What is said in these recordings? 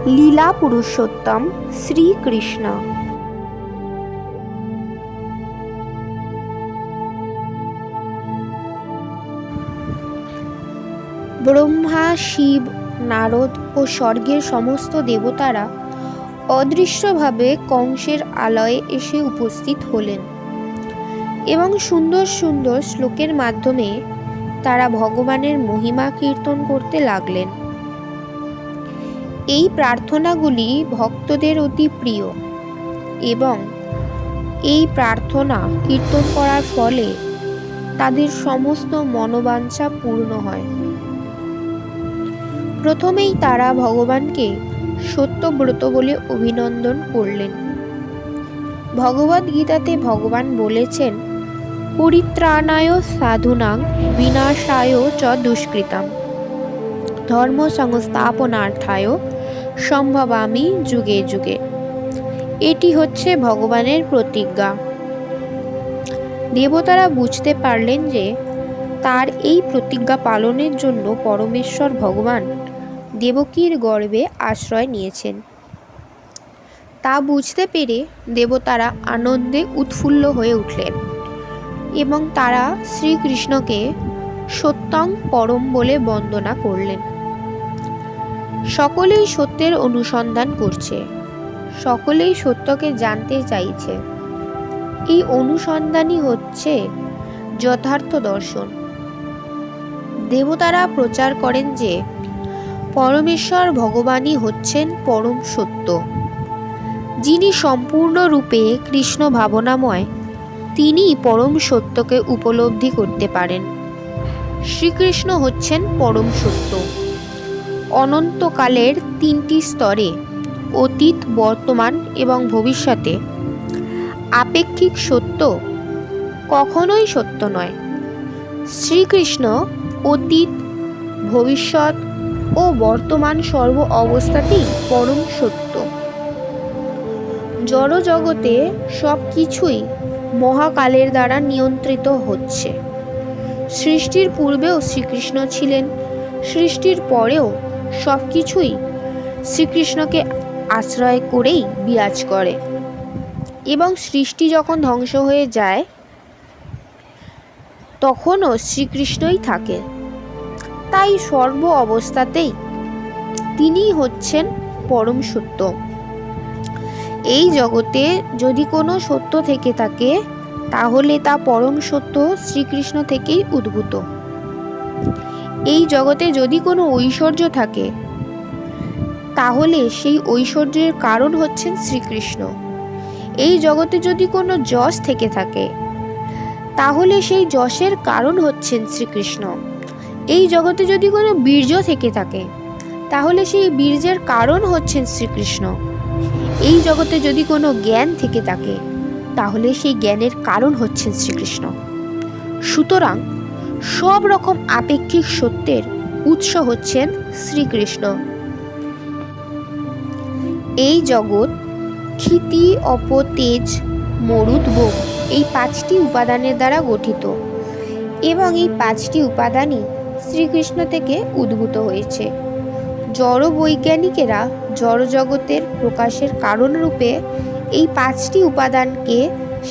লীলা পুরুষোত্তম শ্রীকৃষ্ণ। ব্রহ্মা, শিব, নারদ ও স্বর্গের সমস্ত দেবতারা অদৃশ্যভাবে কংসের আলয়ে এসে উপস্থিত হলেন এবং সুন্দর সুন্দর শ্লোকের মাধ্যমে তারা ভগবানের মহিমা কীর্তন করতে লাগলেন। এই প্রার্থনাগুলি ভক্তদের অতি প্রিয় এবং এই প্রার্থনা কীর্তন করার ফলে তাদের সমস্ত মনোবাঞ্ছা পূর্ণ হয়। প্রথমেই তারা ভগবানকে সত্যব্রত বলে অভিনন্দন করলেন। ভগবদ্গীতাতে ভগবান বলেছেন, পরিত্রাণায় সাধুনাং বিনাশায় চ দুষ্কৃতাম ধর্ম সংস্থাপনার্থায় সম্ভবামি যুগে যুগে। এটি হচ্ছে ভগবানের প্রতিজ্ঞা। দেবতারা বুঝতে পারলেন যে তার এই প্রতিজ্ঞা পালনের জন্য পরমেশ্বর ভগবান দেবকীর গর্ভে আশ্রয় নিয়েছেন। তা বুঝতে পেরে দেবতারা আনন্দে উৎফুল্ল হয়ে উঠলেন এবং তারা শ্রীকৃষ্ণকে সত্যং পরম বলে বন্দনা করলেন। সকলেই সত্যের অনুসন্ধান করছে, সকলেই সত্যকে জানতে চাইছে। এই অনুসন্ধানই হচ্ছে যথার্থ দর্শন। দেবতারা প্রচার করেন যে পরমেশ্বর ভগবানই হচ্ছেন পরম সত্য, যিনি সম্পূর্ণরূপে কৃষ্ণ ভাবনাময়, তিনি পরম সত্যকে উপলব্ধি করতে পারেন। শ্রীকৃষ্ণ হচ্ছেন পরম সত্য। অনন্তকালের তিনটি স্তরে, অতীত, বর্তমান এবং ভবিষ্যতে, আপেক্ষিক সত্য কখনোই সত্য নয়। শ্রীকৃষ্ণ অতীত, ভবিষ্যৎ ও বর্তমান সর্ব অবস্থাতেই পরম সত্য। জড় জগতে সব কিছুই মহাকালের দ্বারা নিয়ন্ত্রিত হচ্ছে। সৃষ্টির পূর্বেও শ্রীকৃষ্ণ ছিলেন, সৃষ্টির পরেও সব কিছুই শ্রীকৃষ্ণকে আশ্রয় করেই বিরাজ করে এবং সৃষ্টি যখন ধ্বংস হয়ে যায় তখনও শ্রীকৃষ্ণই থাকে। তাই সর্ব অবস্থাতেই তিনি হচ্ছেন পরম সত্য। এই জগতে যদি কোনো সত্য থেকে থাকে তাহলে তা পরম সত্য শ্রীকৃষ্ণ থেকেই উদ্ভূত। এই জগতে যদি কোনো ঐশ্বর্য থাকে তাহলে সেই ঐশ্বর্যের কারণ হচ্ছেন শ্রীকৃষ্ণ। এই জগতে যদি কোনো যশ থেকে থাকে তাহলে সেই যশের কারণ হচ্ছেন শ্রীকৃষ্ণ। এই জগতে যদি কোনো বীর্য থেকে থাকে তাহলে সেই বীর্যের কারণ হচ্ছেন শ্রীকৃষ্ণ। এই জগতে যদি কোনো জ্ঞান থেকে থাকে তাহলে সেই জ্ঞানের কারণ হচ্ছেন শ্রীকৃষ্ণ। সুতরাং সব রকম আপেক্ষিক সত্যের উৎস হচ্ছেন শ্রীকৃষ্ণ। এই জগৎ ক্ষিতি, অপ, তেজ, মরুত, বোম এই পাঁচটি উপাদানের দ্বারা গঠিত এবং এই পাঁচটি উপাদানই শ্রীকৃষ্ণ থেকে উদ্ভূত হয়েছে। জড় বৈজ্ঞানিকেরা জড় জগতের প্রকাশের কারণ রূপে এই পাঁচটি উপাদানকে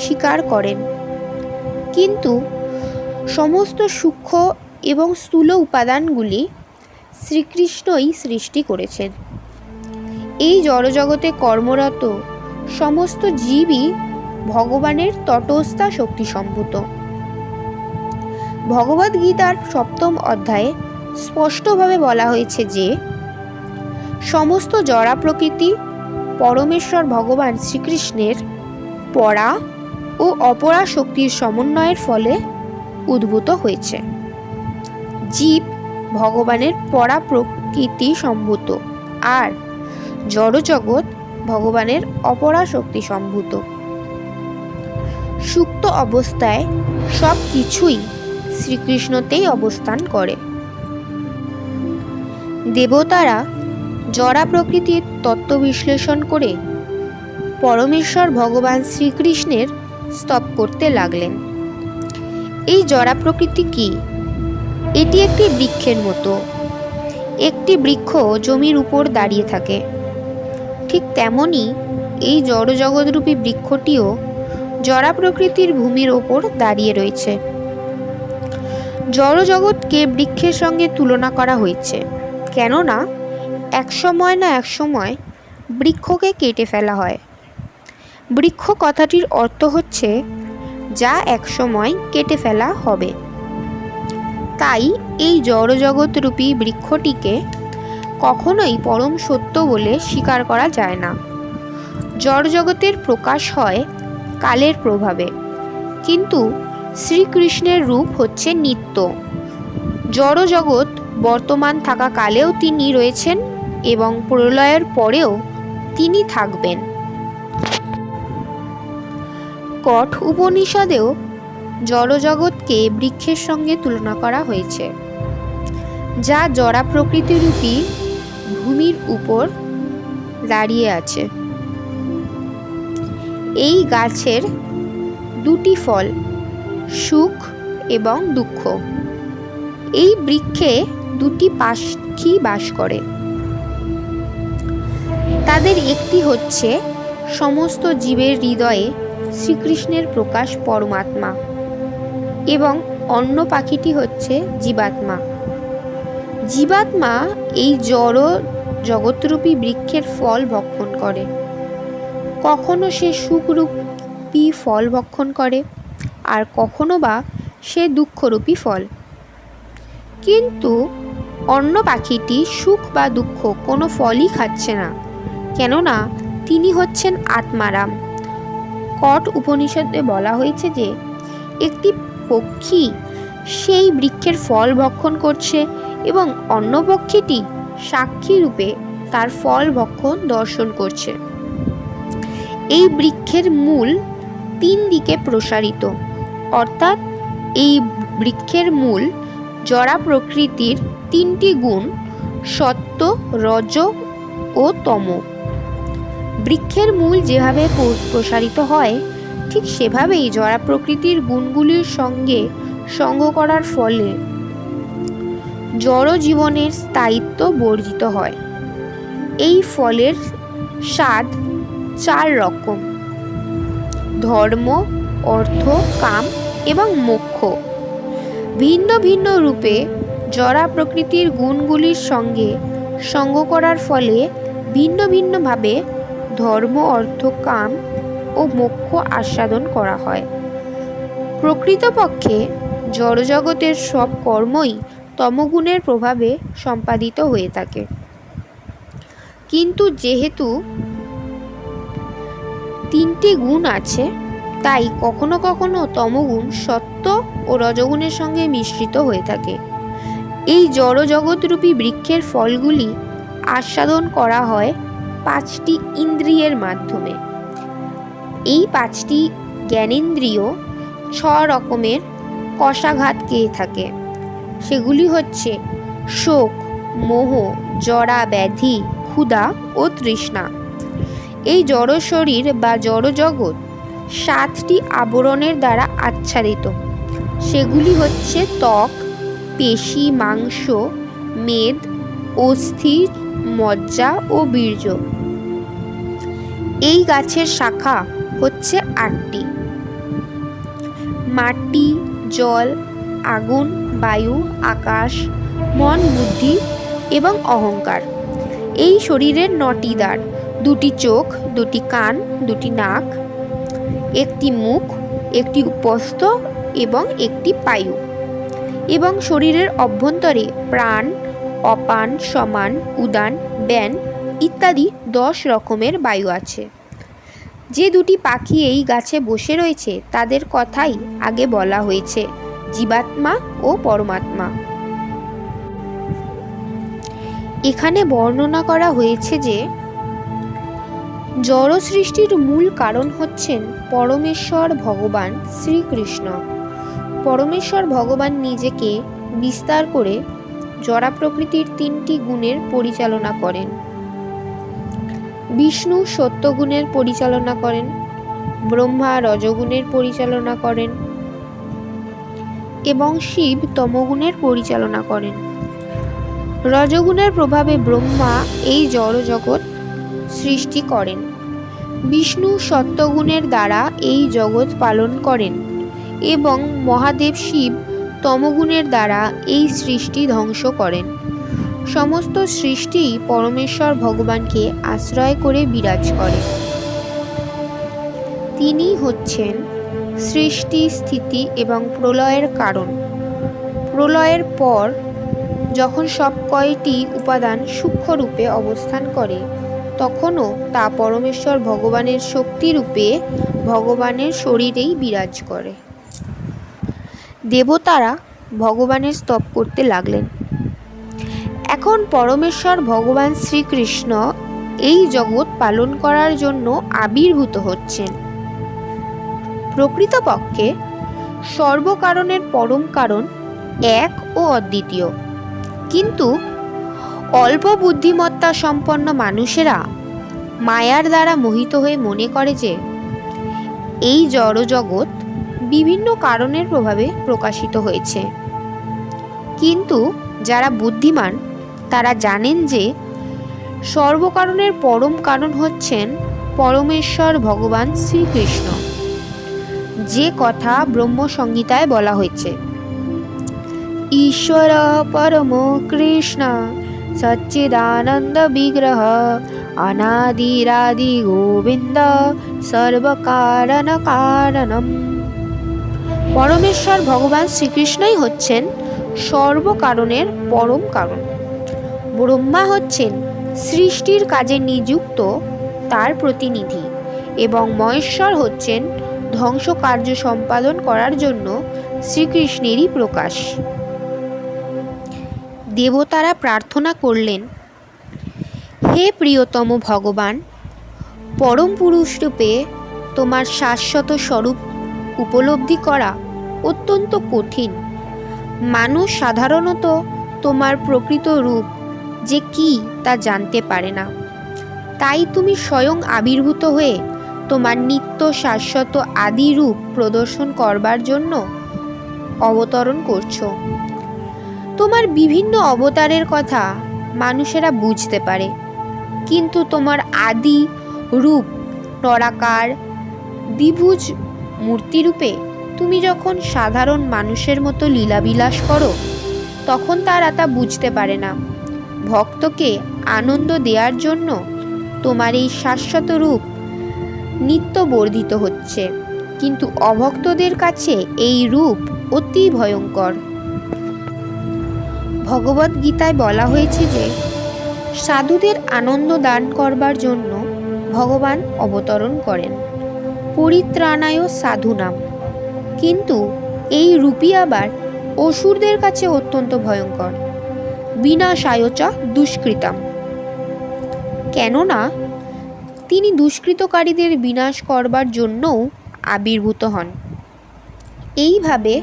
স্বীকার করেন, কিন্তু সমস্ত সূক্ষ্ম এবং স্থূল উপাদানগুলি শ্রীকৃষ্ণই সৃষ্টি করেছেন। এই জড়জগতে কর্মরত সমস্ত জীবই ভগবানের তটস্থা শক্তিসম্ভূত। ভগবদ্গীতার 7ম অধ্যায়ে স্পষ্টভাবে বলা হয়েছে যে সমস্ত জড়া প্রকৃতি পরমেশ্বর ভগবান শ্রীকৃষ্ণের পরা ও অপরা শক্তির সমন্বয়ের ফলে উদ্ভূত হয়েছে। জীব ভগবানের পরা প্রকৃতি সম্ভূত আর জড়জগৎ ভগবানের অপরা শক্তি সম্ভূত। সুপ্ত অবস্থায় সব কিছুই শ্রীকৃষ্ণতেই অবস্থান করে। দেবতারা জড়া প্রকৃতির তত্ত্ব বিশ্লেষণ করে পরমেশ্বর ভগবান শ্রীকৃষ্ণের স্তব করতে লাগলেন। এই জড়া প্রকৃতি কি? এটি একটি বৃক্ষের মতো। একটি বৃক্ষ জমির উপর দাঁড়িয়ে থাকে, ঠিক তেমনি এই জড়জগৎরূপী বৃক্ষটিও জড়া প্রকৃতির ভূমির ওপর দাঁড়িয়ে রয়েছে। জড়জগৎকে বৃক্ষের সঙ্গে তুলনা করা হয়েছে, কেননা একসময় না একসময় বৃক্ষকে কেটে ফেলা হয়। বৃক্ষ কথাটির অর্থ হচ্ছে যা একসময় কেটে ফেলা হবে। তাই এই জড়জগৎরূপী বৃক্ষটিকে কখনোই পরম সত্য বলে স্বীকার করা যায় না। জড়জগতের প্রকাশ হয় কালের প্রভাবে, কিন্তু শ্রীকৃষ্ণের রূপ হচ্ছে নিত্য। জড়জগৎ বর্তমান থাকা কালেও তিনি রয়েছেন এবং প্রলয়ের পরেও তিনি থাকবেন। কঠ উপনিষদেও জড়জগৎকে বৃক্ষের সঙ্গে তুলনা করা হয়েছে, যা জড়া প্রকৃতিরূপী ভূমির উপর দাঁড়িয়ে আছে। এই গাছের দুটি ফল, সুখ এবং দুঃখ। এই বৃক্ষে দুটি পাখি বাস করে। তাদের একটি হচ্ছে সমস্ত জীবের হৃদয়ে শ্রীকৃষ্ণের প্রকাশ পরমাত্মা, এবং অন্য পাখিটি হচ্ছে জীবাত্মা। জীবাত্মা এই জড় জগৎরূপী বৃক্ষের ফল ভক্ষণ করে। কখনো সে সুখরূপী ফল ভক্ষণ করে, আর কখনো বা সে দুঃখরূপী ফল। কিন্তু অন্য পাখিটি সুখ বা দুঃখ কোনো ফলই খাচ্ছে না, কেননা তিনি হচ্ছেন আত্মারাম। কঠ উপনিষদে বলা হয়েছে যে একটি পক্ষী সেই বৃক্ষের ফল ভক্ষণ করছে এবং অন্য পক্ষীটি সাক্ষী রূপে তার ফল ভক্ষণ দর্শন করছে। এই বৃক্ষের মূল তিন দিকে প্রসারিত, অর্থাৎ এই বৃক্ষের মূল জড়া প্রকৃতির তিনটি গুণ, সত্ত্ব, রজ ও তম। বৃক্ষের মূল যেভাবে প্রসারিত হয়, ঠিক সেভাবেই জড়া প্রকৃতির গুণগুলির সঙ্গে সঙ্গ করার ফলে জড় জীবনের স্থায়িত্ব বর্ধিত হয়। এই ফলের স্বাদ চার রকম: ধর্ম, অর্থ, কাম এবং মোক্ষ। ভিন্ন ভিন্ন রূপে জড়া প্রকৃতির গুণগুলির সঙ্গে সঙ্গ করার ফলে ভিন্ন ভিন্নভাবে ধর্ম, অর্থ, কাম ও মোক্ষ আস্বাদন করা হয়। প্রকৃতপক্ষে জড়জগতের সব কর্মই তমগুণের প্রভাবে সম্পাদিত হয়ে থাকে, কিন্তু যেহেতু তিনটি গুণ আছে, তাই কখনো কখনো তমগুণ সত্ত্ব ও রজগুণের সঙ্গে মিশ্রিত হয়ে থাকে। এই জড়জগৎরূপী বৃক্ষের ফলগুলি আস্বাদন করা হয় পাঁচটি ইন্দ্রিয়ের মাধ্যমে। এই পাঁচটি জ্ঞানেন্দ্রিয় ছ রকমের কষাঘাত খেয়ে থাকে। সেগুলি হচ্ছে শোক, মোহ, জরা, ব্যাধি, ক্ষুধা ও তৃষ্ণা। এই জড় শরীর বা জড়জগৎ সাতটি আবরণের দ্বারা আচ্ছাদিত। সেগুলি হচ্ছে ত্বক, পেশি, মাংস, মেদ, অস্থি, মজ্জা ও বীর্য। এই গাছের শাখা হচ্ছে আটটি: মাটি, জল, আগুন, বায়ু, আকাশ, মন, বুদ্ধি এবং অহংকার। এই শরীরের নটি দাঁড়, দুটি চোখ, দুটি কান, দুটি নাক, একটি মুখ, একটি উপস্থ এবং একটি পায়ু। এবং শরীরের অভ্যন্তরে প্রাণ, অপান, সমান, উদান, ব্যান ইত্যাদি 10 রকমের বায়ু আছে। যে দুটি পাখি এই গাছে বসে রয়েছে তাদের কথাই আগে বলা হয়েছে, জীবাত্মা ও পরমাত্মা। এখানে বর্ণনা করা হয়েছে যে জড় সৃষ্টির মূল কারণ হচ্ছেন পরমেশ্বর ভগবান শ্রীকৃষ্ণ। পরমেশ্বর ভগবান নিজেকে বিস্তার করে জড়া প্রকৃতির তিনটি গুণের পরিচালনা করেন। বিষ্ণু সত্যগুণের পরিচালনা করেন, ব্রহ্মা রজগুণের পরিচালনা করেন এবং শিব তমগুণের পরিচালনা করেন। রজগুণের প্রভাবে ব্রহ্মা এই জড় জগৎ সৃষ্টি করেন। বিষ্ণু সত্যগুণের দ্বারা এই জগৎ পালন করেন এবং মহাদেব শিব তমগুণের দ্বারা এই সৃষ্টি ধ্বংস করেন। সমস্ত সৃষ্টি পরমেশ্বর ভগবানকে আশ্রয় করে বিরাজ করে। তিনি হচ্ছেন সৃষ্টি, স্থিতি এবং প্রলয়ের কারণ। প্রলয়ের পর যখন সব কয়টি উপাদান সূক্ষ্ম রূপে অবস্থান করে, তখনও তা পরমেশ্বর ভগবানের শক্তিরূপে ভগবানের শরীরেই বিরাজ করে। দেবতারা ভগবানের স্তব করতে লাগলেন। এখন পরমেশ্বর ভগবান শ্রীকৃষ্ণ এই জগৎ পালন করার জন্য আবির্ভূত হচ্ছেন। প্রকৃতপক্ষে সর্বকারণের পরম কারণ এক ও অদ্বিতীয়, কিন্তু অল্প বুদ্ধিমত্তা সম্পন্ন মানুষেরা মায়ার দ্বারা মোহিত হয়ে মনে করে যে এই জড়জগৎ বিভিন্ন কারণের প্রভাবে প্রকাশিত হয়েছে। কিন্তু যারা বুদ্ধিমান তারা জানেন যে সর্বকারণের পরম কারণ হচ্ছেন পরমেশ্বর ভগবান শ্রীকৃষ্ণ, যে কথা ব্রহ্মসংহিতায় বলা হয়েছে, ঈশ্বর পরম কৃষ্ণ সচ্চিদানন্দ বিগ্রহ অনাদিরাদি গোবিন্দ সর্বকারণ কারণম। পরমেশ্বর ভগবান শ্রীকৃষ্ণই হচ্ছেন সর্বকারণের পরম কারণ। ব্রহ্মা হচ্ছেন সৃষ্টির কাজে নিযুক্ত তার প্রতিনিধি এবং মহেশ্বর হচ্ছেন ধ্বংস কার্য সম্পাদন করার জন্য শ্রীকৃষ্ণেরই প্রকাশ। দেবতারা প্রার্থনা করলেন, হে প্রিয়তম ভগবান, পরম পুরুষ রূপে তোমার শাশ্বত স্বরূপ উপলব্ধি করা অত্যন্ত কঠিন। মানুষ সাধারণত তোমার প্রকৃত রূপ যে কি তা জানতে পারে না। তাই তুমি স্বয়ং আবির্ভূত হয়ে তোমার নিত্য শাশ্বত আদি রূপ প্রদর্শন করবার জন্য অবতরণ করছো। তোমার বিভিন্ন অবতারের কথা মানুষেরা বুঝতে পারে, কিন্তু তোমার আদি রূপ নরাকার দ্বিভুজ মূর্তিরূপে তুমি যখন সাধারণ মানুষের মতো লীলাবিলাস করো, তখন তারা তা বুঝতে পারে না। ভক্তকে আনন্দ দেওয়ার জন্য তোমার এই শাশ্বত রূপ নিত্য বর্ধিত হচ্ছে, কিন্তু অভক্তদের কাছে এই রূপ অতি ভয়ঙ্কর। ভগবদ গীতায় বলা হয়েছে যে সাধুদের আনন্দ দান করবার জন্য ভগবান অবতরণ করেন, পরিত্রাণায় সাধুনাম। কিন্তু এই রূপই আবার অসুরদের কাছে অত্যন্ত ভয়ঙ্কর, বিনাশায় চ দুষ্কৃতম। কেননা তিনি দুষ্কৃতকারীদের বিনাশ করবার জন্যও আবির্ভূত হন। এইভাবে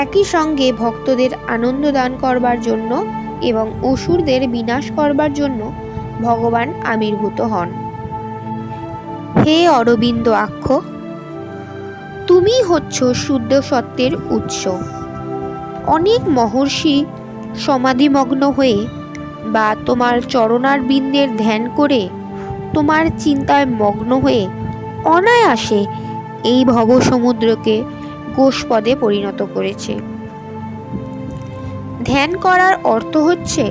একই সঙ্গে ভক্তদের আনন্দ দান করবার জন্য এবং অসুরদের বিনাশ করবার জন্য ভগবান আবির্ভূত হন। হে অরবিন্দ আক্ষ, তুমি হচ্ছ শুদ্ধ সত্যের উৎস। অনেক মহর্ষি সমাধিমগ্ন হয়ে বা তোমার চরণার বিন্দের ধ্যান করে তোমার চিন্তায় মগ্ন হয়ে অনায়াসে এই ভবসমুদ্রকে গোষ্পদে পরিণত করেছে। ধ্যান করার অর্থ হচ্ছে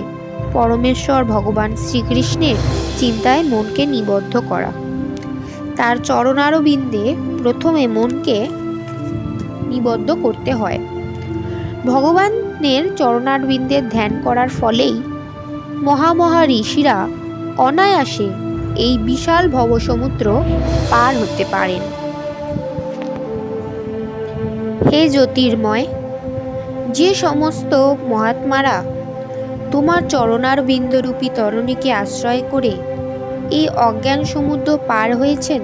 পরমেশ্বর ভগবান শ্রীকৃষ্ণের চিন্তায় মনকে নিবদ্ধ করা। তার চরণারবিন্দে প্রথমে মনকে নিবদ্ধ করতে হয়। ভগবানের চরণারবিন্দের ধ্যান করার ফলেই মহামহা ঋষিরা অনায়াসে এই বিশাল ভবসমুদ্র পার হতে পারেন। হে জ্যোতির্ময়, যে সমস্ত মহাত্মারা তোমার চরণারবিন্দরূপী তরণীকে আশ্রয় করে এই অজ্ঞান সমুদ্র পার হয়েছেন,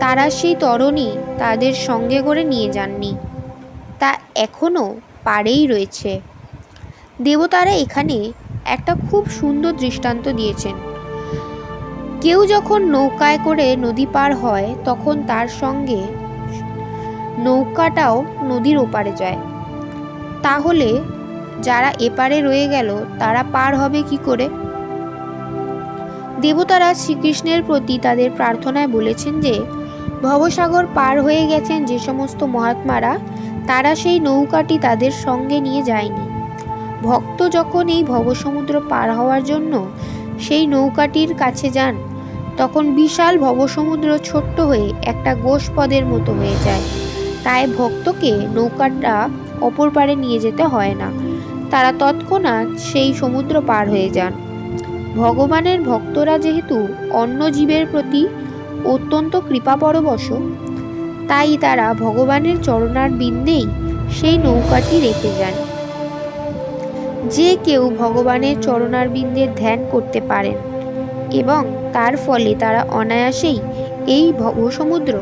তারা সেই তরণী তাদের সঙ্গে করে নিয়ে যাননি, তা এখনও পাড়েই রয়েছে। দেবতারা এখানে একটা খুব সুন্দর দৃষ্টান্ত দিয়েছেন। কেউ যখন নৌকায় করে নদী পার হয়, তখন তার সঙ্গে নৌকাটাও নদীর ওপারে যায়। তাহলে যারা এপারে রয়ে গেল তারা পার হবে কি করে? দেবতারা শ্রীকৃষ্ণের প্রতি তাদের প্রার্থনায় বলেছেন যে ভবসাগর পার হয়ে গেছেন যে সমস্ত মহাত্মারা, তারা সেই নৌকাটি তাদের সঙ্গে নিয়ে যায়নি। ভক্ত যখন এই ভবসমুদ্র পার হওয়ার জন্য সেই নৌকাটির কাছে যান, তখন বিশাল ভবসমুদ্র ছোট্ট হয়ে একটা গোষ্পদের মতো হয়ে যায়। তাই ভক্তকে নৌকাটা অপর পারে নিয়ে যেতে হয় না, তারা তৎক্ষণাৎ সেই সমুদ্র পার হয়ে যান। ভগবানের ভক্তরা যেহেতু অন্য জীবের প্রতি অত্যন্ত কৃপাপরবশ, তাই তারা ভগবানের চরণার বিন্দেই সেই নৌকাটি রেখে যান। যে কেউ ভগবানের চরণার বিন্দে ধ্যান করতে পারেন এবং তার ফলে তারা অনায়াসেই এই ভবসমুদ্র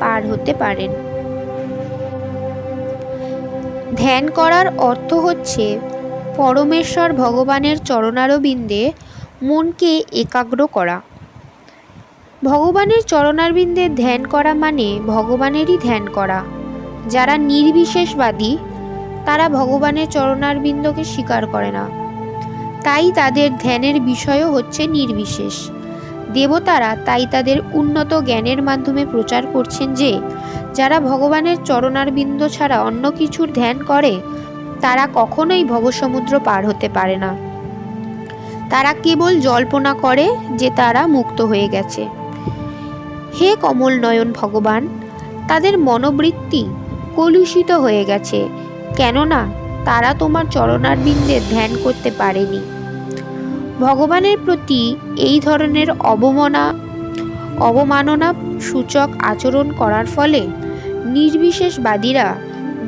পার হতে পারেন। ধ্যান করার অর্থ হচ্ছে পরমেশ্বর ভগবানের চরণারবিন্দে মনকে একাগ্র করা। ভগবানের চরণারবিন্দে ধ্যান করা মানে ভগবানেরই ধ্যান করা। যারা নির্বিশেষবাদী তারা ভগবানের চরণারবিন্দকে স্বীকার করে না, তাই তাদের ধ্যানের বিষয়ও হচ্ছে নির্বিশেষ। দেবতারা তাই তাদের উন্নত জ্ঞানের মাধ্যমে প্রচার করছেন যে যারা ভগবানের চরণারবিন্দ ছাড়া অন্য কিছুর ধ্যান করে তারা কখনোই ভবসমুদ্র পার হতে পারে না। তারা কেবল জল্পনা করে যে তারা মুক্ত হয়ে গেছে। হে কমল নয়ন ভগবান, তাদের মনোবৃত্তি কলুষিত হয়ে গেছে, কেননা তারা তোমার চরণারবিন্দে ধ্যান করতে পারেনি। ভগবানের প্রতি এই ধরনের অবমাননা সূচক আচরণ করার ফলে নির্বিশেষবাদীরা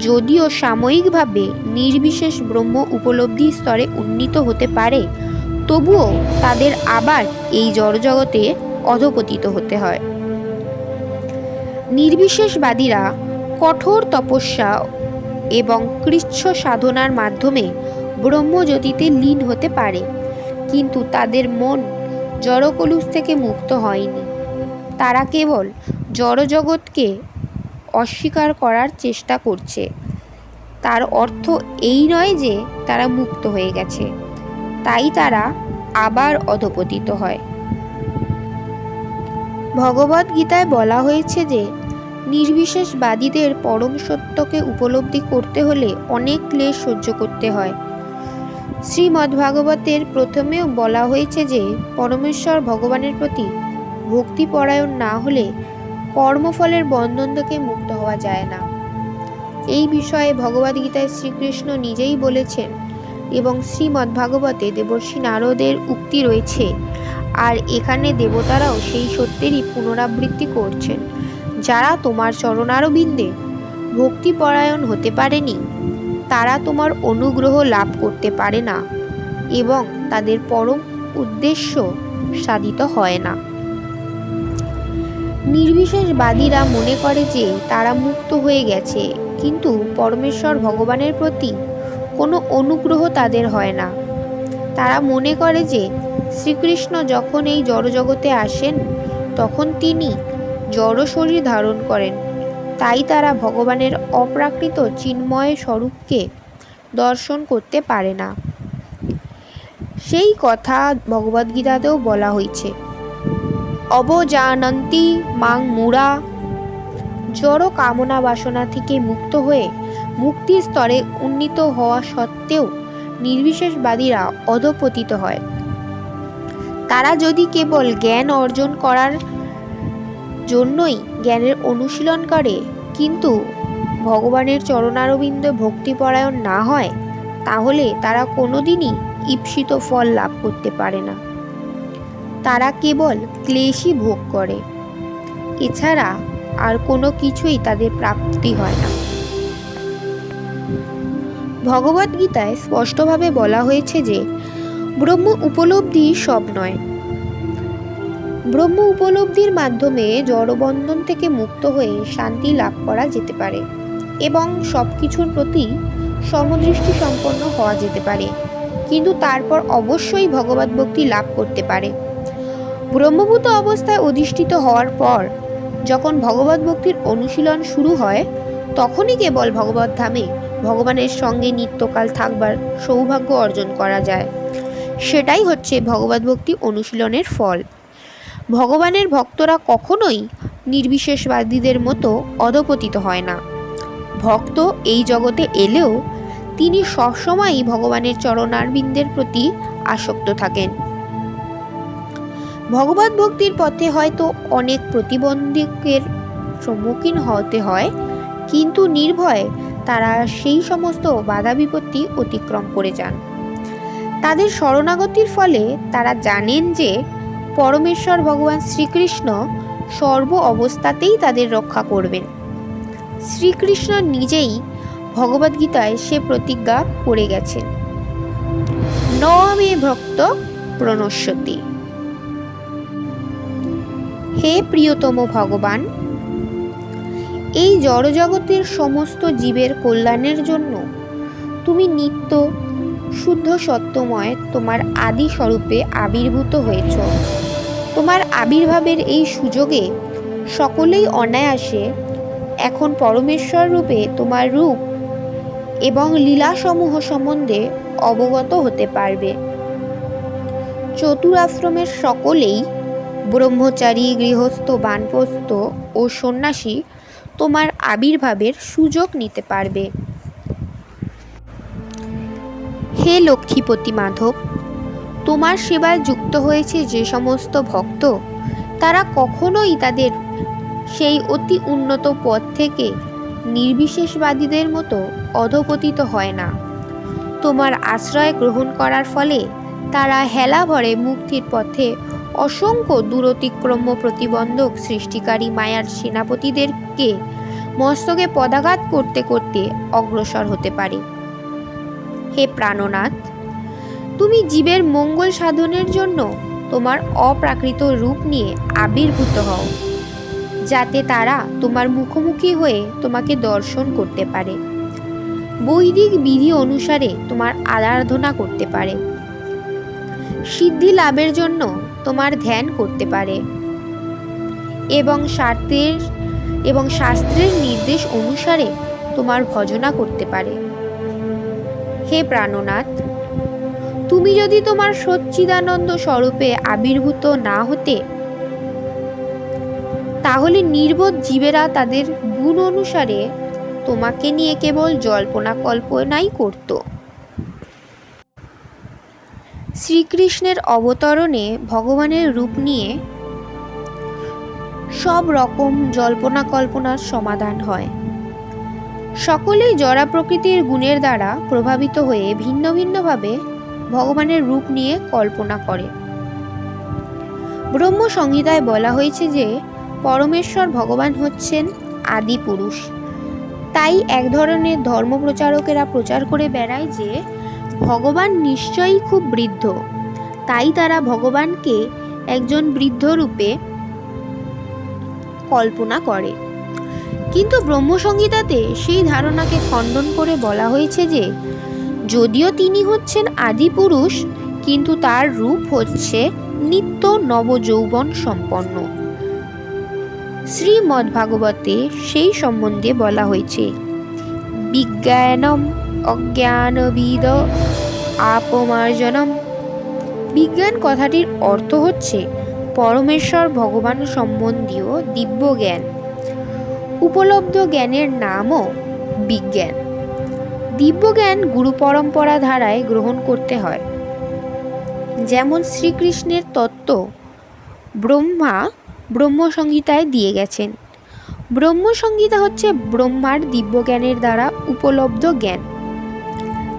যদিও সাময়িকভাবে নির্বিশেষ ব্রহ্ম উপলব্ধি স্তরে উন্নীত হতে পারে, তবুও তাদের আবার এই জড়জগতে অধপতিত হতে হয়। নির্বিশেষবাদীরা কঠোর তপস্যা এবং কৃচ্ছ সাধনার মাধ্যমে ব্রহ্মজ্যোতিতে লীন হতে পারে, কিন্তু তাদের মন জড়কলুষ থেকে মুক্ত হয়নি। তারা কেবল জড়জগৎকে অস্বীকার করার চেষ্টা করছে। তার অর্থ এই নয় যে তারা মুক্ত হয়ে গেছে, তাই তারা আবার অধপতিত হয়। ভগবদ্গীতায় বলা হয়েছে যে নির্বিশেষবাদীদের পরম সত্যকে উপলব্ধি করতে হলে অনেক ক্লেশ সহ্য করতে হয়। শ্রীমদ্ভাগবতের প্রথমেও বলা হয়েছে যে পরমেশ্বর ভগবানের প্রতি ভক্তিপরায়ণ না হলে কর্মফলের বন্ধন থেকে মুক্ত হওয়া যায় না। এই বিষয়ে ভগবদ্গীতায় শ্রীকৃষ্ণ নিজেই বলেছেন এবং শ্রীমদ্ভাগবতে দেবর্ষি নারদের উক্তি রয়েছে, আর এখানে দেবতারাও সেই সত্যেরই পুনরাবৃত্তি করছেন। যারা তোমার চরণারবিন্দে ভক্তিপরায়ণ হতে পারেনি তারা তোমার অনুগ্রহ লাভ করতে পারে না এবং তাদের পরম উদ্দেশ্য সাধিত হয় না। নির্বিশেষবাদীরা মনে করে যে তারা মুক্ত হয়ে গেছে, কিন্তু পরমেশ্বর ভগবানের প্রতি কোনো অনুগ্রহ তাদের হয় না। তারা মনে করে যে শ্রীকৃষ্ণ যখন এই জড়জগতে আসেন তখন তিনি জড় শরীর ধারণ করেন, তাই তারা ভগবানের অপ্রাকৃত চিন্ময় স্বরূপকে দর্শন করতে পারে না। সেই কথা ভগবদ্গীতাতেও বলা হয়েছে, অবজানন্তি মাং মূঢ়া। জড় কামনা বাসনা থেকে মুক্ত হয়ে মুক্তির স্তরে উন্নীত হওয়া সত্ত্বেও নির্বিশেষবাদীরা অধপতিত হয়। তারা যদি কেবল জ্ঞান অর্জন করার জন্যই জ্ঞানের অনুশীলন করে কিন্তু ভগবানের চরণারবিন্দে ভক্তিপরায়ণ না হয়, তাহলে তারা কোনোদিনই ঈপ্সিত ফল লাভ করতে পারে না। তারা কেবল ক্লেশই ভোগ করে, এছাড়া আর কোনো কিছুই তাদের প্রাপ্তি হয় না। ভগবদ্গীতায় স্পষ্টভাবে বলা হয়েছে যে ব্রহ্ম উপলব্ধি সব নয়। ব্রহ্ম উপলব্ধির মাধ্যমে জড়বন্ধন থেকে মুক্ত হয়ে শান্তি লাভ করা যেতে পারে এবং সব কিছুর প্রতি সমদৃষ্টি সম্পন্ন হওয়া যেতে পারে, কিন্তু তারপর অবশ্যই ভগবৎ ভক্তি লাভ করতে পারে। ব্রহ্মভূত অবস্থায় অধিষ্ঠিত হওয়ার পর যখন ভগবৎ ভক্তির অনুশীলন শুরু হয়, তখনই কেবল ভগবত ধামে ভগবানের সঙ্গে নিত্যকাল থাকবার সৌভাগ্য অর্জন করা যায়। সেটাই হচ্ছে ভগবৎ ভক্তি অনুশীলনের ফল। ভগবানের ভক্তরা কখনোই নির্বিশেষবাদীদের মতো অধপতিত হয় না। ভক্ত এই জগতে এলেও তিনি সবসময়ই ভগবানের চরণারবিন্দের প্রতি আসক্ত থাকেন। ভগবত ভক্তির পথে হয়তো অনেক প্রতিবন্ধকের সম্মুখীন হতে হয়, কিন্তু নির্ভয়ে তারা সেই সমস্ত বাধা বিপত্তি অতিক্রম করে যান। তাদের শরণাগতির ফলে তারা জানেন যে পরমেশ্বর ভগবান শ্রীকৃষ্ণ সর্ব অবস্থাতেই তাদের রক্ষা করবেন। শ্রীকৃষ্ণ নিজেই ভগবদ্গীতায় সে প্রতিজ্ঞা করে গেছেন, ন মে ভক্ত প্রণশ্যতি। হে প্রিয়তম ভগবান, এই জড়জগতের সমস্ত জীবের কল্যাণের জন্য তুমি নিত্য শুদ্ধ সত্যময় তোমার আদি স্বরূপে আবির্ভূত হয়েছ। তোমার আবির্ভাবের এই সুযোগে সকলেই অনায়াসে এখন পরমেশ্বর রূপে তোমার রূপ এবং লীলাসমূহ সম্বন্ধে অবগত হতে পারবে। চতুরাশ্রমের সকলেই, ব্রহ্মচারী, গৃহস্থ, বানপ্রস্থ ও সন্ন্যাসী তোমার আবির্ভাবের সুযোগ নিতে পারবে। হে লক্ষ্মীপতি মাধব, তোমার সেবায় যুক্ত হয়েছে যে সমস্ত ভক্ত, তারা কখনোই তাদের সেই অতি উন্নত পথ থেকে নির্বিশেষবাদীদের মতো অধপতিত হয় না। তোমার আশ্রয় গ্রহণ করার ফলে তারা হেলা ভরে মুক্তির পথে অসংখ্য দূরতিক্রম্য প্রতিবন্ধক সৃষ্টিকারী মায়ার সেনাপতিদেরকে মস্তকে পদাঘাত করতে করতে অগ্রসর হতে পারে। হে প্রাণনাথ, তুমি জীবের মঙ্গল সাধনের জন্য তোমার অপ্রাকৃত রূপ নিয়ে আবির্ভূত হও, যাতে তারা তোমার মুখোমুখি হয়ে তোমাকে দর্শন করতে পারে, বৈদিক বিধি অনুসারে তোমার আরাধনা করতে পারে, সিদ্ধি লাভের জন্য তোমার ধ্যান করতে পারে এবং শাস্ত্রের নির্দেশ অনুসারে তোমার ভজনা করতে পারে। হে প্রাণনাথ, তুমি যদি তোমার সচ্চিদানন্দ স্বরূপে আবির্ভূত না হতে, তাহলে নির্বোধ জীবেরা তাদের গুণ অনুসারে তোমাকে নিয়ে কেবল জল্পনা কল্পনাই করত। শ্রীকৃষ্ণের অবতরণে ভগবানের রূপ নিয়ে সব রকম জল্পনা কল্পনার সমাধান হয়। সকলেই জড়া প্রকৃতির গুণের দ্বারা প্রভাবিত হয়ে ভিন্ন ভিন্নভাবে ভগবানের রূপ নিয়ে কল্পনা করে। ব্রহ্ম সংহিতায় বলা হয়েছে যে পরমেশ্বর ভগবান হচ্ছেন আদি পুরুষ। তাই এক ধরনের ধর্মপ্রচারকেরা প্রচার করে বেড়ায় যে ভগবান নিশ্চয়ই খুব বৃদ্ধ, তাই তারা ভগবানকে একজন বৃদ্ধ রূপে কল্পনা করে। কিন্তু ব্রহ্মসংহিতাতে সেই ধারণাকে খণ্ডন করে বলা হয়েছে যে যদিও তিনি হচ্ছেন আদি পুরুষ, কিন্তু তার রূপ হচ্ছে নিত্য নবযৌবন সম্পন্ন। শ্রীমদ্ভাগবতে সেই সম্বন্ধে বলা হয়েছে, বিজ্ঞানম অজ্ঞানবিদ আপমার্জনম। বিজ্ঞান কথাটির অর্থ হচ্ছে পরমেশ্বর ভগবান সম্বন্ধীয় দিব্য জ্ঞান। উপলব্ধ জ্ঞানের নামও বিজ্ঞান। দিব্য জ্ঞান গুরু পরম্পরা ধারায় গ্রহণ করতে হয়। যেমন শ্রীকৃষ্ণের তত্ত্ব ব্রহ্মসংহিতায় দিয়ে গেছেন। ব্রহ্মসংহিতা হচ্ছে ব্রহ্মার দিব্য জ্ঞানের দ্বারা উপলব্ধ জ্ঞান।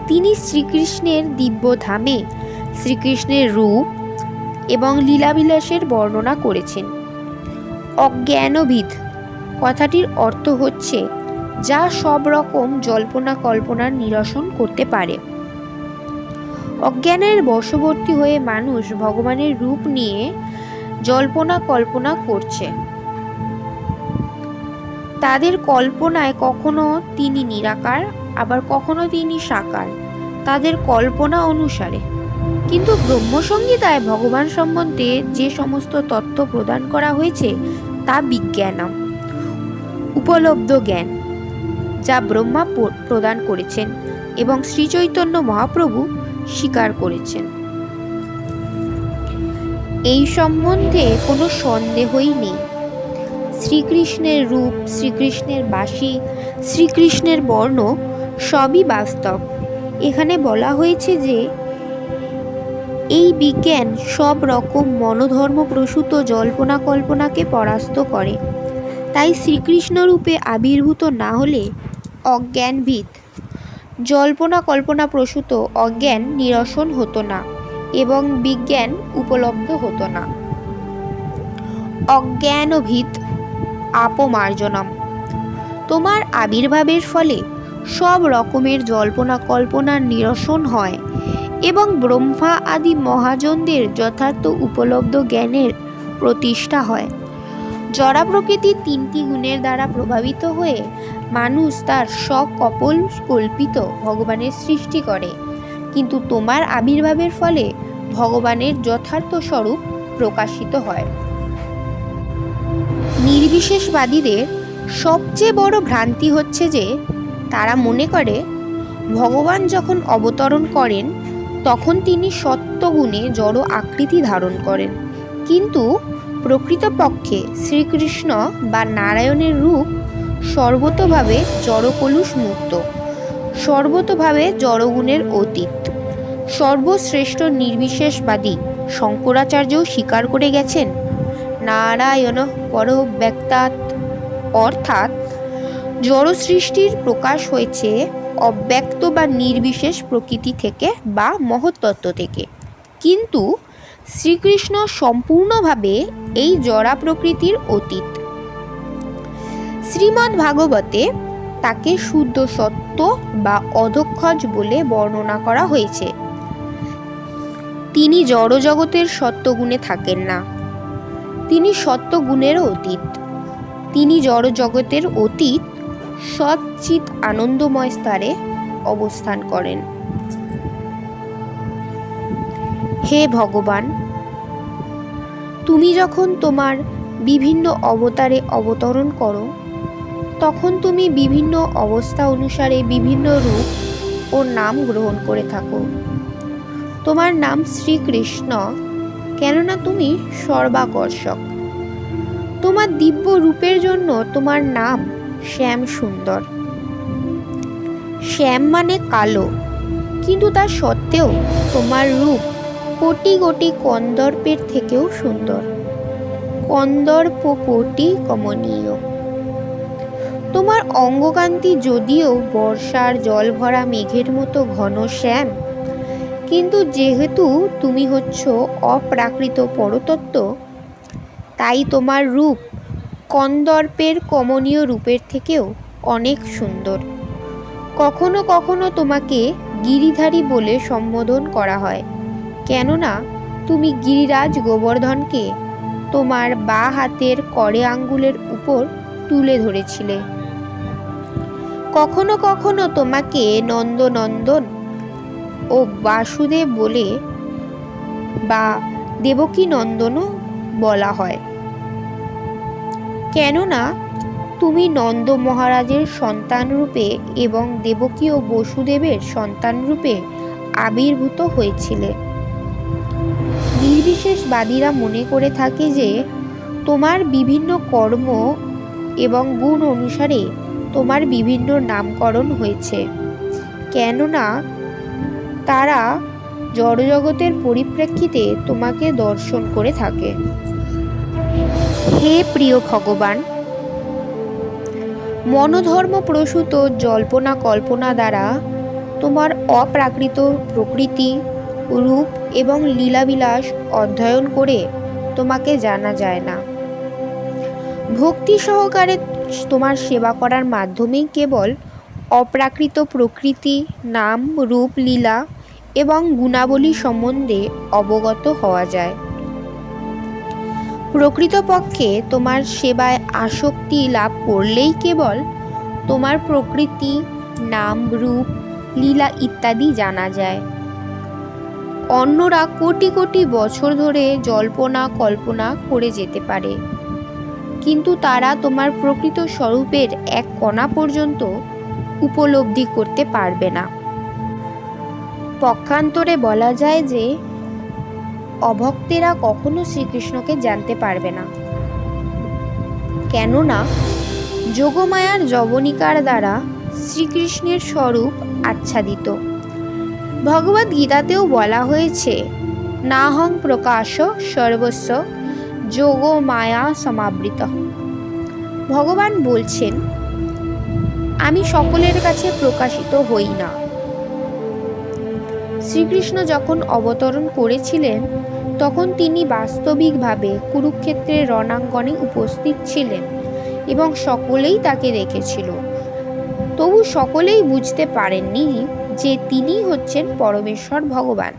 তিনি শ্রীকৃষ্ণের দিব্য ধামে শ্রীকৃষ্ণের রূপ এবং লীলাবিলাসের বর্ণনা করেছেন। অজ্ঞানবিদ কথাটির অর্থ হচ্ছে যা সব রকম জল্পনা কল্পনার নিরসন করতে পারে। অজ্ঞানের বশবর্তী হয়ে মানুষ ভগবানের রূপ নিয়ে জল্পনা কল্পনা করছে। তাদের কল্পনায় কখনো তিনি নিরাকার, আবার কখনো তিনি সাকার, তাদের কল্পনা অনুসারে। কিন্তু ব্রহ্মসংহিতায় ভগবান সম্বন্ধে যে সমস্ত তত্ত্ব প্রদান করা হয়েছে তা বিজ্ঞানম, উপলব্ধ জ্ঞান, যা ব্রহ্মা প্রদান করেছেন এবং শ্রীচৈতন্য মহাপ্রভু স্বীকার করেছেন। এই সম্বন্ধে কোনো সন্দেহই নেই। শ্রীকৃষ্ণের রূপ, শ্রীকৃষ্ণের বাসি, শ্রীকৃষ্ণের বর্ণ সবই বাস্তব। এখানে বলা হয়েছে যে এই বিজ্ঞান সব রকম মনোধর্ম প্রসূত জল্পনা কল্পনাকে পরাস্ত করে। তাই শ্রীকৃষ্ণ রূপে আবির্ভূত না হলে অজ্ঞানভিত জল্পনা কল্পনা প্রসূত অজ্ঞান নিরসন হতো না এবং বিজ্ঞান উপলব্ধ হতো না। অজ্ঞানভিত আপমার্জনম। তোমার আবির্ভাবের ফলে সব রকমের জল্পনা কল্পনার নিরসন হয় এবং ব্রহ্মা আদি মহাজনদের যথার্থ উপলব্ধ জ্ঞানের প্রতিষ্ঠা হয়। জড়া প্রকৃতির 3টি গুণের দ্বারা প্রভাবিত হয়ে মানুষ তার কল্পিত ভগবানের সৃষ্টি করে, কিন্তু তোমার আবির্ভাবের ফলে ভগবানের যথার্থ স্বরূপ প্রকাশিত হয়। নির্বিশেষবাদীদের সবচেয়ে বড় ভ্রান্তি হচ্ছে যে তারা মনে করে ভগবান যখন অবতরণ করেন তখন তিনি সত্ত্বগুণে জড় আকৃতি ধারণ করেন, কিন্তু প্রকৃতপক্ষে শ্রীকৃষ্ণ বা নারায়ণের রূপ সর্বতোভাবে জড়কলুষ মুক্ত, সর্বতোভাবে জড়গুণের অতীত। সর্বশ্রেষ্ঠ নির্বিশেষবাদী শঙ্করাচার্যও স্বীকার করে গেছেন নারায়ণ পরব্যক্তাৎ, অর্থাৎ জড় সৃষ্টির প্রকাশ হয়েছে অব্যক্ত বা নির্বিশেষ প্রকৃতি থেকে বা মহত্তত্ত্ব থেকে, কিন্তু শ্রীকৃষ্ণ সম্পূর্ণভাবে এই জড়া প্রকৃতির অতীত। শ্রীমদ্ ভাগবতে তাকে শুদ্ধ সত্য বা অধক্ষজ বলে বর্ণনা করা হয়েছে। তিনি জড় জগতের সত্যগুণে থাকেন না, তিনি সত্যগুণেরও অতীত। তিনি জড় জগতের অতীত সচ্চিৎ আনন্দময় স্তরে অবস্থান করেন। হে ভগবান, তুমি যখন তোমার বিভিন্ন অবতারে অবতরণ করো তখন তুমি বিভিন্ন অবস্থা অনুসারে বিভিন্ন রূপ ও নাম গ্রহণ করে থাকো। তোমার নাম শ্রীকৃষ্ণ, কেননা তুমি সর্বাকর্ষক। তোমার দিব্য রূপের জন্য তোমার নাম শ্যাম সুন্দর। শ্যাম মানে কালো, কিন্তু তা সত্ত্বেও তোমার রূপ কোটি কোটি কন্দর্পের থেকেও সুন্দর। কন্দর্প কোটি কমনীয়। তোমার অঙ্গকান্তি যদিও বর্ষার জল ভরা মেঘের মতো ঘন শ্যাম, কিন্তু যেহেতু তুমি হচ্ছ অপ্রাকৃত পরতত্ত্ব, তাই তোমার রূপ কন্দর্পের কমনীয় রূপের থেকেও অনেক সুন্দর। কখনো কখনো তোমাকে গিরিধারী বলে সম্বোধন করা হয়, কেননা তুমি গিরিরাজ গোবর্ধনকে তোমার বাঁ হাতের কড়ে আঙ্গুলের উপর তুলে ধরেছিলে। কখনো কখনো তোমাকে নন্দনন্দন ও বাসুদেব বলে বা দেবকী নন্দনও বলা হয়, কেননা তুমি নন্দ মহারাজের সন্তান রূপে এবং দেবকী ও বসুদেবের সন্তান রূপে আবির্ভূত হয়েছিলে। নির্বিশেষবাদীরা মনে করে থাকে যে তোমার বিভিন্ন কর্ম এবং গুণ অনুসারে তোমার বিভিন্ন নামকরণ হয়েছে, কেননা তারা জড়জগতের পরিপ্রেক্ষিতে তোমাকে দর্শন করে থাকে। হে প্রিয় ভগবান, মনোধর্ম প্রসূত জল্পনা কল্পনা দ্বারা তোমার অপ্রাকৃত প্রকৃতি, রূপ এবং লীলাবিলাস অধ্যয়ন করে তোমাকে জানা যায় না। ভক্তি সহকারে তোমার সেবা করার মাধ্যমেই কেবল অপ্রাকৃত প্রকৃতি, নাম, রূপ, লীলা এবং গুণাবলী সম্বন্ধে অবগত হওয়া যায়। প্রকৃতপক্ষে তোমার সেবায় আসক্তি লাভ করলেই কেবল তোমার প্রকৃতি, নাম, রূপ, লীলা ইত্যাদি জানা যায়। অন্যরা কোটি কোটি বছর ধরে জল্পনা কল্পনা করে যেতে পারে, কিন্তু তারা তোমার প্রকৃত স্বরূপের এক কণা পর্যন্ত উপলব্ধি করতে পারবে না। পক্ষান্তরে বলা যায় যে অভক্তেরা কখনো শ্রীকৃষ্ণকে জানতে পারবে না, কেননা যোগমায়ার যবনিকার দ্বারা শ্রীকৃষ্ণের স্বরূপ আচ্ছাদিত। ভগবদ গীতাতেও বলা হয়েছে, নাহং প্রকাশ সর্বস্ব যোগমায়া সমাবৃত। ভগবান বলছেন, আমি সকলের কাছে প্রকাশিত হই না। শ্রীকৃষ্ণ যখন অবতরণ করেছিলেন তখন তিনি বাস্তবিকভাবে কুরুক্ষেত্রের রণাঙ্গনে উপস্থিত ছিলেন এবং সকলেই তাকে দেখেছিল। তবু সকলেই বুঝতে পারেননি যে তিনি হচ্ছেন পরমেশ্বর ভগবান।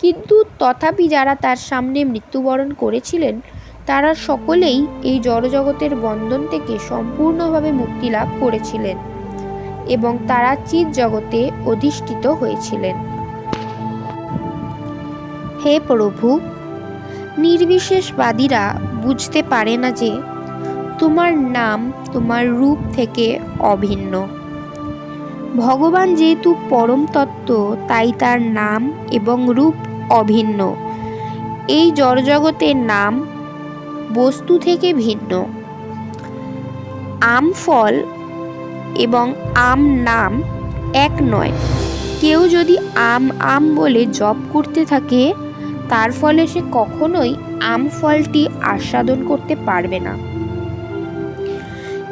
কিন্তু তথাপি যারা তার সামনে মৃত্যুবরণ করেছিলেন তারা সকলেই এই জড়জগতের বন্ধন থেকে সম্পূর্ণভাবে মুক্তি লাভ করেছিলেন এবং তারা চিৎ জগতে অধিষ্ঠিত হয়েছিলেন। হে প্রভু, নির্বিশেষবাদীরা বুঝতে পারে না যে তোমার নাম তোমার রূপ থেকে অভিন্ন। ভগবান যেহেতু পরম তত্ত্ব, তাই তার নাম এবং রূপ অভিন্ন। এই জড়জগতের নাম বস্তু থেকে ভিন্ন। আম ফল এবং আম নাম এক নয়। কেউ যদি আম আম বলে জপ করতে থাকে, তার ফলে সে কখনোই আম ফলটি আস্বাদন করতে পারবে না।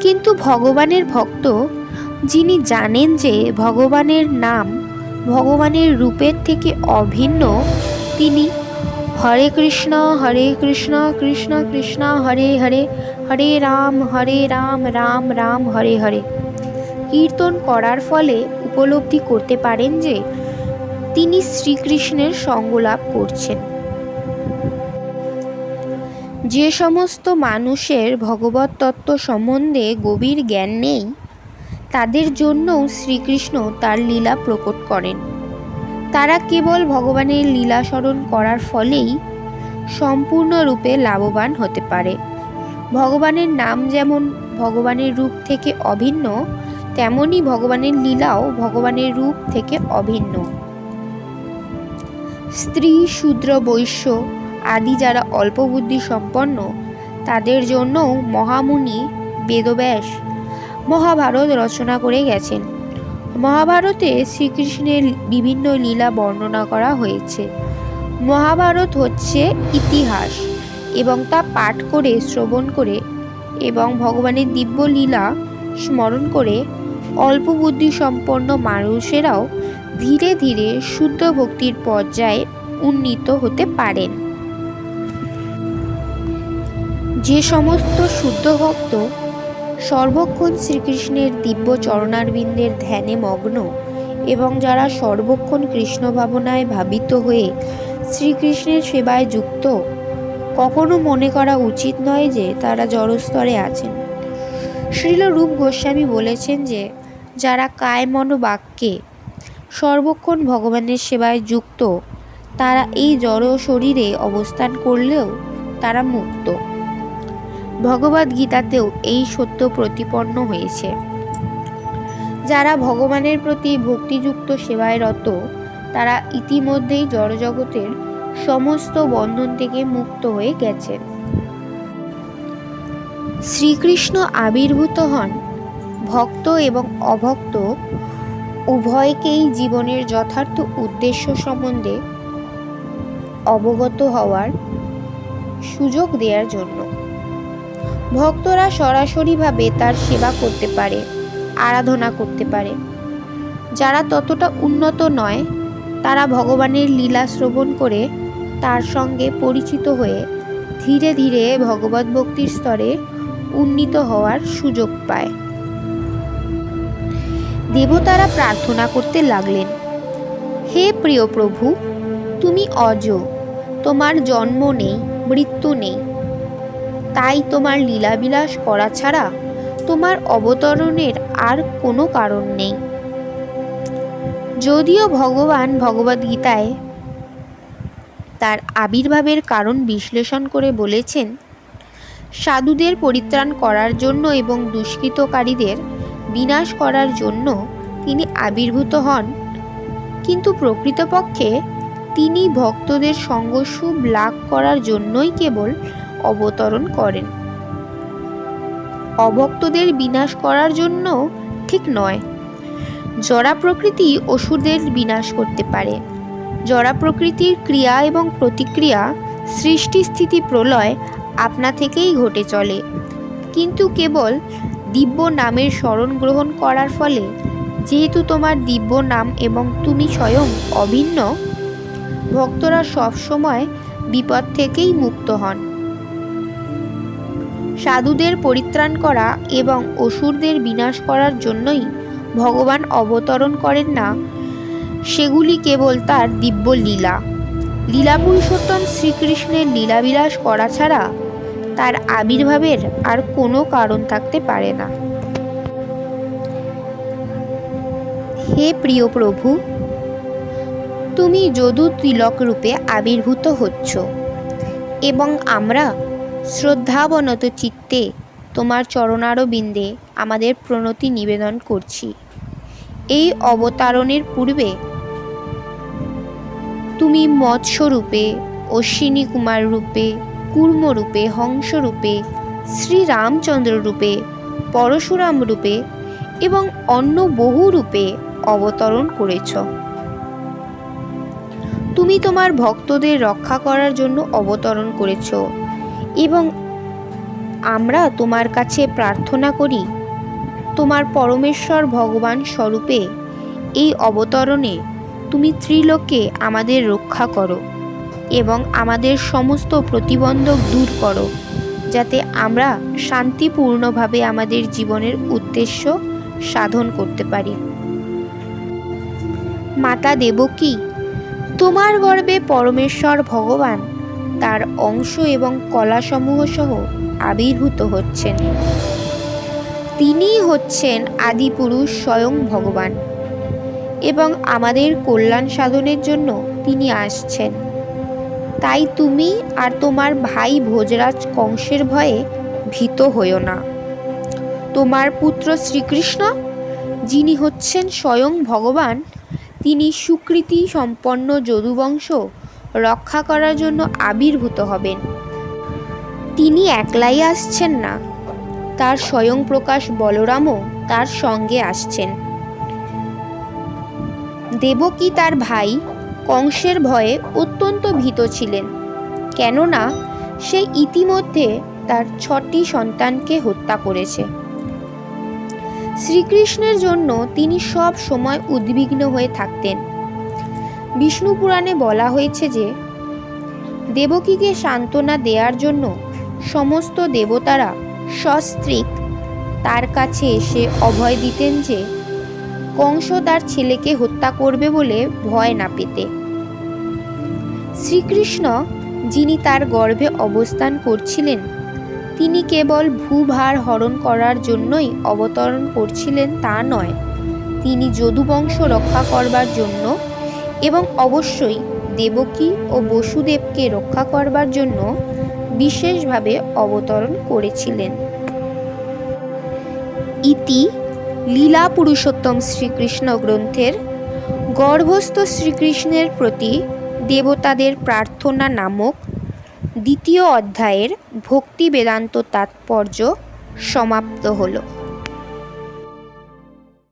কিন্তু ভগবানের ভক্ত যিনি জানেন যে ভগবানের নাম ভগবানের রূপের থেকে অভিন্ন, তিনি হরে কৃষ্ণ কৃষ্ণ কৃষ্ণ হরে হরে, হরে রাম রাম রাম হরে হরে কীর্তন করার ফলে উপলব্ধি করতে পারেন যে তিনি শ্রীকৃষ্ণের সঙ্গ লাভ করছেন। যে সমস্ত মানুষের ভগবত তত্ত্ব সম্বন্ধে গভীর জ্ঞান নেই, তাদের জন্যও শ্রীকৃষ্ণ তার লীলা প্রকট করেন। তারা কেবল ভগবানের লীলা স্মরণ করার ফলেই সম্পূর্ণরূপে লাভবান হতে পারে। ভগবানের নাম যেমন ভগবানের রূপ থেকে অভিন্ন, তেমনি ভগবানের লীলাও ভগবানের রূপ থেকে অভিন্ন। স্ত্রী, শূদ্র, বৈশ্য আদি যারা অল্প বুদ্ধি সম্পন্ন, তাদের জন্যও মহামুনি বেদব্যাস মহাভারত রচনা করে গেছেন। মহাভারতে শ্রীকৃষ্ণের বিভিন্ন লীলা বর্ণনা করা হয়েছে। মহাভারত হচ্ছে ইতিহাস এবং তা পাঠ করে, শ্রবণ করে এবং ভগবানের দিব্য লীলা স্মরণ করে অল্প বুদ্ধি সম্পন্ন মানুষেরাও ধীরে ধীরে শুদ্ধ ভক্তির পর্যায়ে উন্নীত হতে পারেন। যে সমস্ত শুদ্ধ ভক্ত সর্বক্ষণ শ্রীকৃষ্ণের দিব্য চরণারবিন্দের ধ্যানে মগ্ন এবং যারা সর্বক্ষণ কৃষ্ণ ভাবনায় ভাবিত হয়ে শ্রীকৃষ্ণের সেবায় যুক্ত, কখনো মনে করা উচিত নয় যে তারা জড়স্তরে আছেন। শ্রীল রূপ গোস্বামী বলেছেন যে যারা কায় মন বাক্যে সর্বক্ষণ ভগবানের সেবায় যুক্ত, তারা এই জড় শরীরে অবস্থান করলেও তারা মুক্ত। ভগবদ গীতাতেও এই সত্য প্রতিপন্ন হয়েছে। যারা ভগবানের প্রতি ভক্তিযুক্ত সেবায় রত, তারা ইতিমধ্যেই জড়জগতের সমস্ত বন্ধন থেকে মুক্ত হয়ে গেছেন। শ্রীকৃষ্ণ আবির্ভূত হন ভক্ত এবং অভক্ত উভয়কেই জীবনের যথার্থ উদ্দেশ্য সম্বন্ধে অবগত হওয়ার সুযোগ দেওয়ার জন্য। ভক্তরা সরাসরিভাবে তার সেবা করতে পারে, আরাধনা করতে পারে। যারা ততটা উন্নত নয়, তারা ভগবানের লীলা শ্রবণ করে তার সঙ্গে পরিচিত হয়ে ধীরে ধীরে ভগবত ভক্তির স্তরে উন্নীত হওয়ার সুযোগ পায়। দেবতারা প্রার্থনা করতে লাগলেন, হে প্রিয় প্রভু, তুমি অজ, তোমার জন্ম নেই, মৃত্যু নেই, তাই তোমার লীলাবিলাস করা ছাড়া তোমার অবতরণের আর কোনো কারণ নেই। যদিও ভগবান ভগবদ্গীতায় তার আবির্ভাবের কারণ বিশ্লেষণ করে বলেছেন, সাধুদের পরিত্রাণ করার জন্য এবং দুষ্কৃতকারীদের বিনাশ করার জন্য তিনি আবির্ভূত হন, কিন্তু প্রকৃতপক্ষে তিনি ভক্তদের সঙ্গসুখ লাভ করার জন্যই কেবল অবতরণ করেন, অভক্তদের বিনাশ করার জন্য ঠিক নয়। জড়া প্রকৃতি অসুরদের বিনাশ করতে পারে। জড়া প্রকৃতির ক্রিয়া এবং প্রতিক্রিয়া, সৃষ্টি স্থিতি প্রলয় আপনা থেকেই ঘটে চলে, কিন্তু কেবল দিব্য নামের শরণ গ্রহণ করার ফলে, যেহেতু তোমার দিব্য নাম এবং তুমি স্বয়ং অভিন্ন, ভক্তরা সবসময় বিপদ থেকেই মুক্ত হন। সাধুদের পরিত্রাণ করা এবং অসুরদের বিনাশ করার জন্যই ভগবান অবতরণ করেন না, সেগুলি কেবল তার দিব্য লীলা। লীলা পুরুষোত্তম শ্রীকৃষ্ণের লীলাবিলাস করা ছাড়া তার আবির্ভাবের আর কোনো কারণ থাকতে পারে না। হে প্রিয় প্রভু, তুমি যদু তিলক রূপে আবির্ভূত হচ্ছ এবং আমরা শ্রদ্ধাবনত চিত্তে তোমার চরণারবিন্দে আমাদের প্রণতি নিবেদন করছি। এই অবতারণের পূর্বে তুমি মৎস্যরূপে, অশ্বিনী কুমার রূপে, কূর্ম রূপে, হংস রূপে, শ্রীরামচন্দ্র রূপে, পরশুরাম রূপে এবং অন্য বহু রূপে অবতরণ করেছ। তুমি তোমার ভক্তদের রক্ষা করার জন্য অবতরণ করেছ এবং আমরা তোমার কাছে প্রার্থনা করি, তোমার পরমেশ্বর ভগবান স্বরূপে এই অবতরণে তুমি ত্রিলোকে আমাদের রক্ষা করো এবং আমাদের সমস্ত প্রতিবন্ধক দূর করো, যাতে আমরা শান্তিপূর্ণভাবে আমাদের জীবনের উদ্দেশ্য সাধন করতে পারি। মাতা দেবকী, তোমার গর্ভে পরমেশ্বর ভগবান তার অংশ এবং কলাসমূহ সহ আবির্ভূত হচ্ছেন। তিনিই হচ্ছেন আদিপুরুষ স্বয়ং ভগবান এবং আমাদের কল্যাণ সাধনের জন্য তিনি আসছেন। তাই তুমি আর তোমার ভাই ভোজরাজ কংসের ভয়ে ভীত হইও না। তোমার পুত্র শ্রীকৃষ্ণ, যিনি হচ্ছেন স্বয়ং ভগবান, তিনি সুকৃতি সম্পন্ন যদুবংশ রক্ষা করার জন্য আবির্ভূত হবেন। তিনি একলাই আসছেন না, তার স্বয়ং প্রকাশ বলরামও তার সঙ্গে আসছেন। দেবকী তার ভাই কংসের ভয়ে অত্যন্ত ভীত ছিলেন, কেননা সে ইতিমধ্যে তার 6টি সন্তানকে হত্যা করেছে। শ্রীকৃষ্ণের জন্য তিনি সব সময় উদ্বিগ্ন হয়ে থাকতেন। বিষ্ণু পুরাণে বলা হয়েছে যে দেবকীকে সান্ত্বনা দেওয়ার জন্য সমস্ত দেবতারা সস্ত্রীক তার কাছে এসে অভয় দিতেন যে কংস তার ছেলেকে হত্যা করবে বলে ভয় না পেতে। শ্রীকৃষ্ণ, যিনি তার গর্ভে অবস্থান করছিলেন, তিনি কেবল ভূভার হরণ করার জন্যই অবতরণ করছিলেন তা নয়, তিনি যদুবংশ রক্ষা করবার জন্য এবং অবশ্যই দেবকী ও বসুদেবকে রক্ষা করবার জন্য বিশেষভাবে অবতরণ করেছিলেন। ইতি লীলা পুরুষোত্তম শ্রীকৃষ্ণ গ্রন্থের গর্ভস্থ শ্রীকৃষ্ণের প্রতি দেবতাদের প্রার্থনা নামক 2য় অধ্যায়ের ভক্তি বেদান্ত তাৎপর্য সমাপ্ত হলো।